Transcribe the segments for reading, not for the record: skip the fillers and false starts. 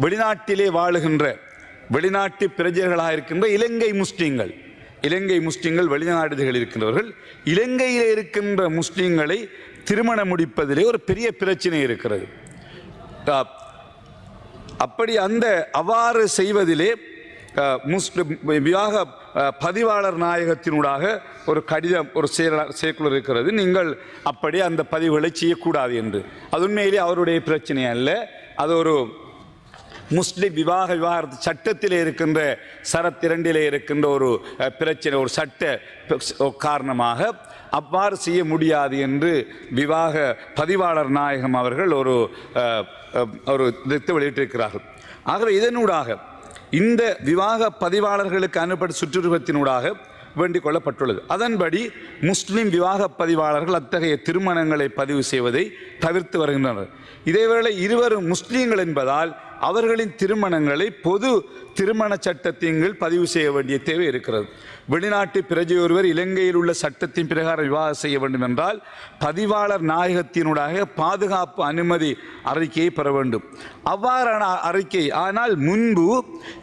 வெளிநாட்டிலே வாழுகின்ற வெளிநாட்டு பிரஜர்களாக இருக்கின்ற இலங்கை முஸ்லிம்கள் வெளிநாடுகளில் இருக்கின்றவர்கள் இலங்கையில் இருக்கின்ற முஸ்லிம்களை திருமணம் முடிப்பதிலே ஒரு பெரிய பிரச்சனை இருக்கிறது. அப்படி அவ்வாறு செய்வதிலே விவாக பதிவாளர் நாயகத்தினூடாக ஒரு கடிதம் ஒரு செயற்குழு இருக்கிறது. நீங்கள் அப்படி அந்த பதிவுகளை செய்யக்கூடாது என்று. அது உண்மையிலே அவருடைய பிரச்சனை அல்ல. அது ஒரு முஸ்லிம் விவாகரத்து சட்டத்திலே இருக்கின்ற சரத் 2 இருக்கின்ற ஒரு பிரச்சனை, ஒரு சட்ட காரணமாக அவ்வாறு செய்ய முடியாது என்று விவாக பதிவாளர் நாயகம் அவர்கள் ஒரு வெளியிட்டிருக்கிறார்கள். ஆகவே இதனூடாக இந்த விவாக பதிவாளர்களுக்கு அனுப்பப்பட்ட சுற்றுருவத்தினூடாக வேண்டிக் கொள்ளப்பட்டுள்ளது. அதன்படி முஸ்லிம் விவாக பதிவாளர்கள் அத்தகைய திருமணங்களை பதிவு செய்வதை தவிர்த்து வருகின்றனர். இதேவேளை இருவரும் முஸ்லீம்கள் என்பதால் அவர்களின் திருமணங்களை பொது திருமண சட்டத்தின் கீழ் பதிவு செய்ய வேண்டிய தேவை இருக்கிறது. வெளிநாட்டு பிரஜை ஒருவர் இலங்கையில் உள்ள சட்டத்தின் பிரகாரம் விவாகம் செய்ய வேண்டும் என்றால் பதிவாளர் நாயகத்தினூடாக பாதுகாப்பு அனுமதி அறிக்கையை பெற வேண்டும். அவ்வாறான அறிக்கை ஆனால் முன்பு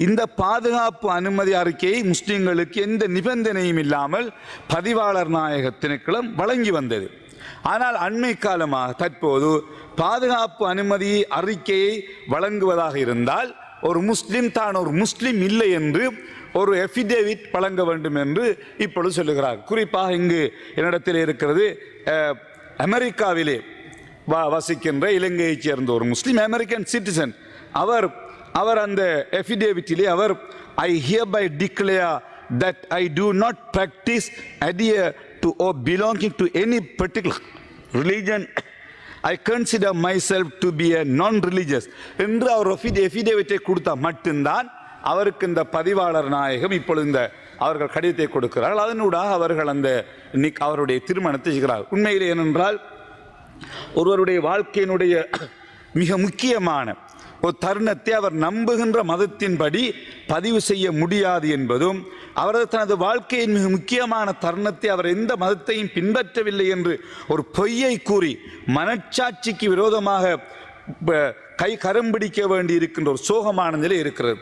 இந்த பாதுகாப்பு அனுமதி அறிக்கையை முஸ்லிம்களுக்கு எந்த நிபந்தனையும் இல்லாமல் பதிவாளர் நாயக திணைக்களம் வழங்கி வந்தது. ஆனால் அண்மை காலமாக தற்போது பாதுகாப்பு அனுமதி அறிக்கையை வழங்குவதாக இருந்தால் ஒரு முஸ்லிம் தான் ஒரு முஸ்லிம் இல்லை என்று ஒரு எஃபிடேவிட் வழங்க வேண்டும் என்று இப்பொழுது சொல்லுகிறார். குறிப்பாக இங்கு என்னிடத்தில் இருக்கிறது அமெரிக்காவிலே வசிக்கின்ற இலங்கையைச் சேர்ந்த ஒரு முஸ்லிம் அமெரிக்கன் சிட்டிசன். அவர் அந்த எஃபிடேவிட்டிலே அவர் ஐ hereby declare that I do not practice, adhere to or belonging to any particular religion. I consider myself to be a non-religious என்று அவர் எஃபிடேவிட்டை கொடுத்தா மட்டும்தான் அவருக்கு இந்த பதிவாளர் நாயகம் இப்பொழுது அவர்கள் கடிதத்தை கொடுக்கிறார்கள். அதனூடாக அவர்கள் அவருடைய திருமணத்தை செய்கிறார்கள். உண்மையில் ஏனென்றால் ஒருவருடைய வாழ்க்கையினுடைய மிக முக்கியமான ஒரு தருணத்தை அவர் நம்புகின்ற மதத்தின்படி பதிவு செய்ய முடியாது என்பதும் அவரது தனது வாழ்க்கையின் மிக முக்கியமான தருணத்தை அவர் எந்த மதத்தையும் பின்பற்றவில்லை என்று ஒரு பொய்யை கூறி மனச்சாட்சிக்கு விரோதமாக கரம் பிடிக்க வேண்டி இருக்கின்ற ஒரு சோகமான நிலை இருக்கிறது.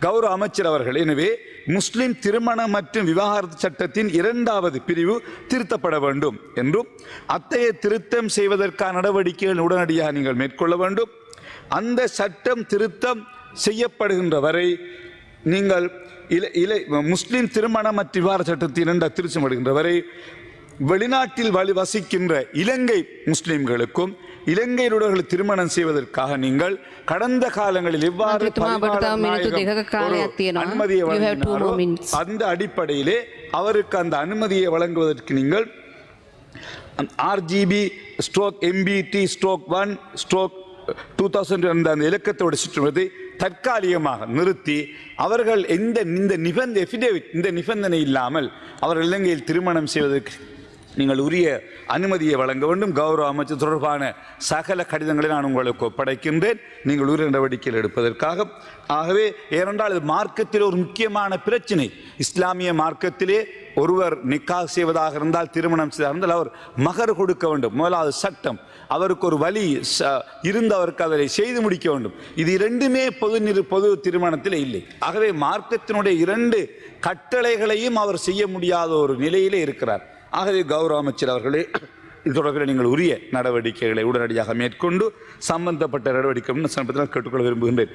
கௌரவ அமைச்சர் அவர்கள் எனவே முஸ்லிம் திருமணம் மற்றும் விவாகரத்து சட்டத்தின் 2வது பிரிவு திருத்தப்பட வேண்டும் என்றும் அத்தகைய திருத்தம் செய்வதற்கான நடவடிக்கைகள் உடனடியாக நீங்கள் மேற்கொள்ள வேண்டும். அந்த சட்டம் திருத்தம் செய்யப்படுகின்ற வரை நீங்கள் முஸ்லிம் திருமணம் மற்றும் விவாகரத்து சட்டத்தின் 2 திருத்தப்படுகின்ற வரை வெளிநாட்டில் வசிக்கின்ற இலங்கை முஸ்லிம்களுக்கும் இலங்கையுடன் திருமணம் செய்வதற்காக நீங்கள் கடந்த காலங்களில் எவ்வாறு அனுமதியை வழங்கினாரோ அந்த அடிப்படையிலே அவருக்கு அந்த அனுமதியை வழங்குவதற்கு நீங்கள் RGB/MBT/1/2000 அந்த இலக்கத்தோடு சுற்றுவதை தற்காலிகமாக நிறுத்தி அவர்கள் இந்த நிபந்தனை இல்லாமல் அவர்கள் இலங்கையில் திருமணம் செய்வதற்கு நீங்கள் உரிய அனுமதியை வழங்க வேண்டும். கௌரவ அமைச்சர் தொடர்பான சகல கடிதங்களை நான் உங்களுக்கு ஒப்படைக்கின்றேன் நீங்கள் உரிய நடவடிக்கைகள் எடுப்பதற்காக. ஆகவே ஏனென்றால் இது மார்க்கத்தில் ஒரு முக்கியமான பிரச்சனை. இஸ்லாமிய மார்க்கத்திலே ஒருவர் நிக்காஹ் செய்வதாக இருந்தால் திருமணம் செய்வதாக இருந்தால் அவர் மகர் கொடுக்க வேண்டும். முதலாவது சட்டம். அவருக்கு ஒரு வழி இருந்து அவருக்கு அதை செய்து முடிக்க வேண்டும். இது 2மே பொது திருமணத்தில் இல்லை. ஆகவே மார்க்கத்தினுடைய 2 கட்டளைகளையும் அவர் செய்ய முடியாத ஒரு நிலையிலே இருக்கிறார். ஆகவே கௌரவ அமைச்சர் அவர்களே இது தொடர்பில் நீங்கள் உரிய நடவடிக்கைகளை உடனடியாக மேற்கொண்டு சம்பந்தப்பட்ட நடவடிக்கை கேட்டுக்கொள்ள விரும்புகின்றேன்.